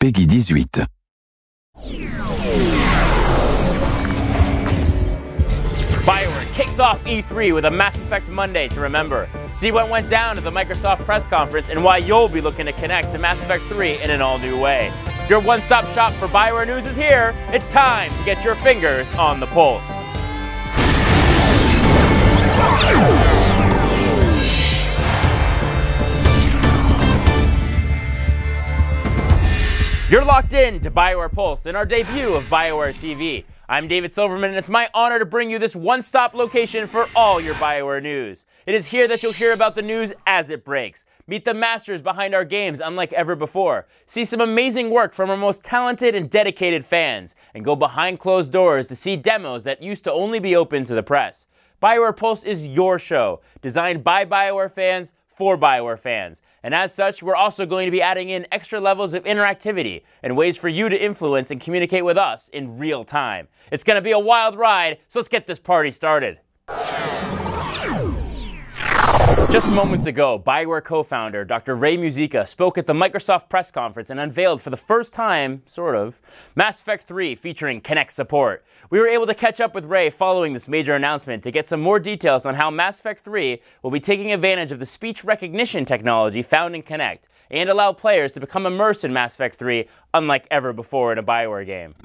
Peggy 18. Bioware kicks off E3 with a Mass Effect Monday to remember. See what went down at the Microsoft press conference and why you'll be looking to connect to Mass Effect 3 in an all-new way. Your one-stop shop for Bioware news is here. It's time to get your fingers on the pulse. You're locked in to Bioware Pulse and our debut of Bioware TV. I'm David Silverman, and it's my honor to bring you this one-stop location for all your Bioware news. It is here that you'll hear about the news as it breaks. Meet the masters behind our games unlike ever before. See some amazing work from our most talented and dedicated fans. And go behind closed doors to see demos that used to only be open to the press. Bioware Pulse is your show, designed by Bioware fans for Bioware fans. And as such, we're also going to be adding in extra levels of interactivity and ways for you to influence and communicate with us in real time. It's going to be a wild ride, so let's get this party started. Just moments ago, Bioware co-founder Dr. Ray Muzyka spoke at the Microsoft press conference and unveiled for the first time, sort of, Mass Effect 3 featuring Kinect support. We were able to catch up with Ray following this major announcement to get some more details on how Mass Effect 3 will be taking advantage of the speech recognition technology found in Kinect and allow players to become immersed in Mass Effect 3 unlike ever before in a Bioware game.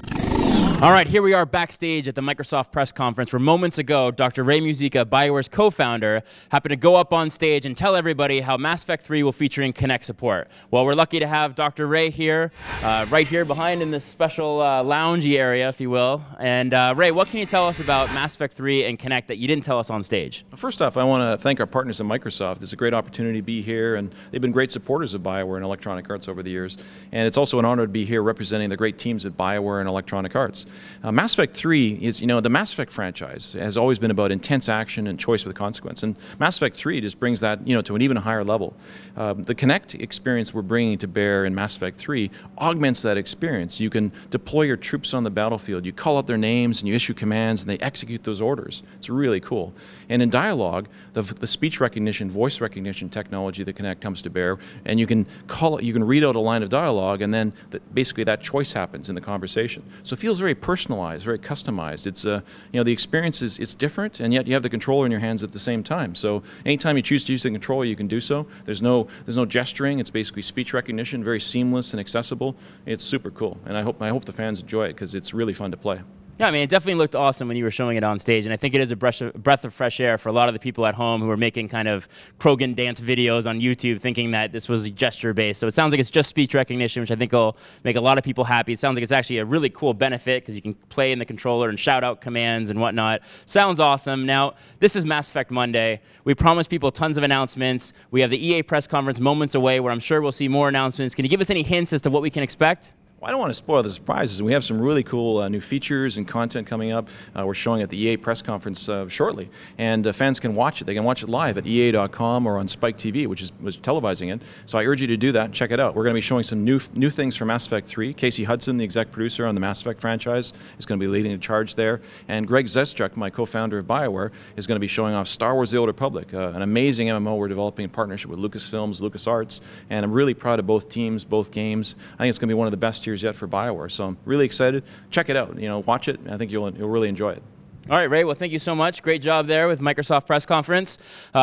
All right, here we are backstage at the Microsoft press conference where moments ago, Dr. Ray Muzyka, Bioware's co-founder, happened to go up on stage and tell everybody how Mass Effect 3 will feature Kinect support. Well, we're lucky to have Dr. Ray here, right here behind in this special loungy area, if you will. And Ray, what can you tell us about Mass Effect 3 and Kinect that you didn't tell us on stage? First off, I want to thank our partners at Microsoft. It's a great opportunity to be here, and they've been great supporters of Bioware and Electronic Arts over the years. And it's also an honor to be here representing the great teams at Bioware and Electronic Arts. Mass Effect 3 is, the Mass Effect franchise has always been about intense action and choice with consequence. And Mass Effect 3 just brings that, to an even higher level. The Kinect experience we're bringing to bear in Mass Effect 3 augments that experience. You can deploy your troops on the battlefield. You call out their names and you issue commands and they execute those orders. It's really cool. And in dialogue, the speech recognition, voice recognition technology that Kinect comes to bear, and you can read out a line of dialogue, and then basically that choice happens in the conversation. So it feels very personalized, very customized. It's the experience it's different, and yet you have the controller in your hands at the same time. So anytime you choose to use the controller, you can do so. There's no gesturing. It's basically speech recognition, very seamless and accessible. It's super cool, and I hope the fans enjoy it because it's really fun to play. Yeah, I mean, it definitely looked awesome when you were showing it on stage, and I think it is a breath of fresh air for a lot of the people at home who are making kind of Krogan dance videos on YouTube thinking that this was gesture-based. So it sounds like it's just speech recognition, which I think will make a lot of people happy. It sounds like it's actually a really cool benefit because you can play in the controller and shout out commands and whatnot. Sounds awesome. Now, this is Mass Effect Monday. We promised people tons of announcements. We have the EA press conference moments away where I'm sure we'll see more announcements. Can you give us any hints as to what we can expect? Well, I don't want to spoil the surprises. We have some really cool new features and content coming up. We're showing at the EA press conference shortly, and fans can watch it. They can watch it live at EA.com or on Spike TV, which was televising it. So I urge you to do that and check it out. We're going to be showing some new things for Mass Effect 3. Casey Hudson, the exec producer on the Mass Effect franchise, is going to be leading the charge there. And Greg Zeschuk, my co-founder of Bioware, is going to be showing off Star Wars: The Old Republic, an amazing MMO we're developing in partnership with Lucasfilms, LucasArts, and I'm really proud of both teams, both games. I think it's going to be one of the best years yet for Bioware. So I'm really excited. Check it out. Watch it. I think you'll really enjoy it. All right, Ray, well, thank you so much. Great job there with Microsoft press conference.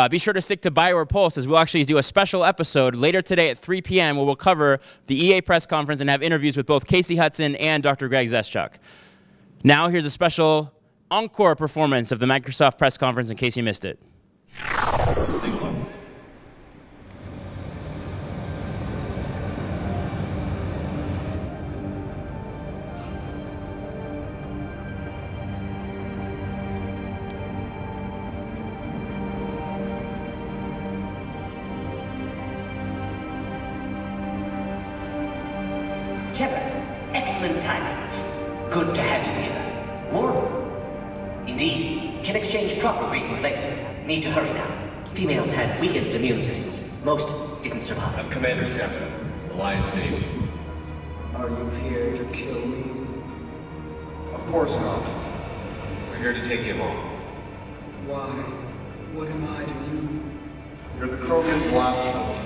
Be sure to stick to Bioware Pulse as we'll actually do a special episode later today at 3 p.m. where we'll cover the EA press conference and have interviews with both Casey Hudson and Dr. Greg Zeschuk. Now, here's a special encore performance of the Microsoft press conference in case you missed it. Shepard, excellent timing. Good to have you here. More? Indeed. Can exchange proper greetings later. Need to hurry now. Females had weakened immune systems. Most didn't survive. I'm Commander Shepard, Alliance Navy. Are you here to kill me? Of course not. We're here to take you home. Why? What am I to you? You're the Krogan's last hope.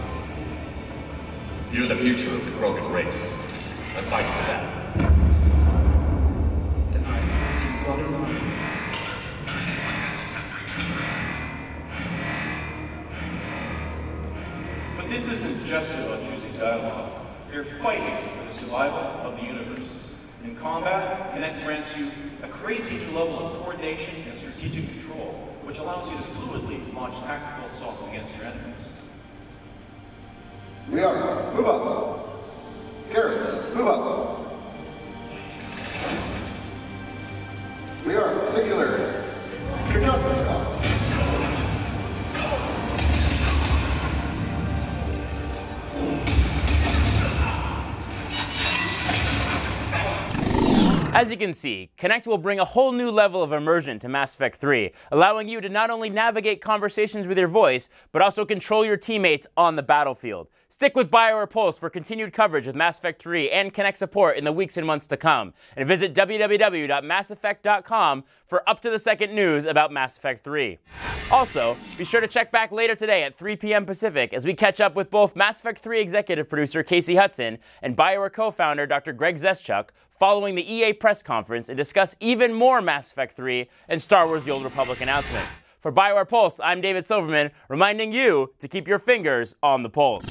You're the future of the Krogan race. Let's fight for that. Then I hope you brought an army. But this isn't just about choosing dialogue. You're fighting for the survival of the universe. In combat, Kinect grants you a crazy new level of coordination and strategic control, which allows you to fluidly launch tactical assaults against your enemies. We are. Move up. Garrett, move up. We are. Singularity. Concussive shot. As you can see, Kinect will bring a whole new level of immersion to Mass Effect 3, allowing you to not only navigate conversations with your voice, but also control your teammates on the battlefield. Stick with Bioware Pulse for continued coverage with Mass Effect 3 and Kinect support in the weeks and months to come. And visit www.masseffect.com for up-to-the-second news about Mass Effect 3. Also, be sure to check back later today at 3 p.m. Pacific as we catch up with both Mass Effect 3 executive producer Casey Hudson and Bioware co-founder Dr. Greg Zeschuk following the EA press conference and discuss even more Mass Effect 3 and Star Wars The Old Republic announcements. For Bioware Pulse, I'm David Silverman, reminding you to keep your fingers on the pulse.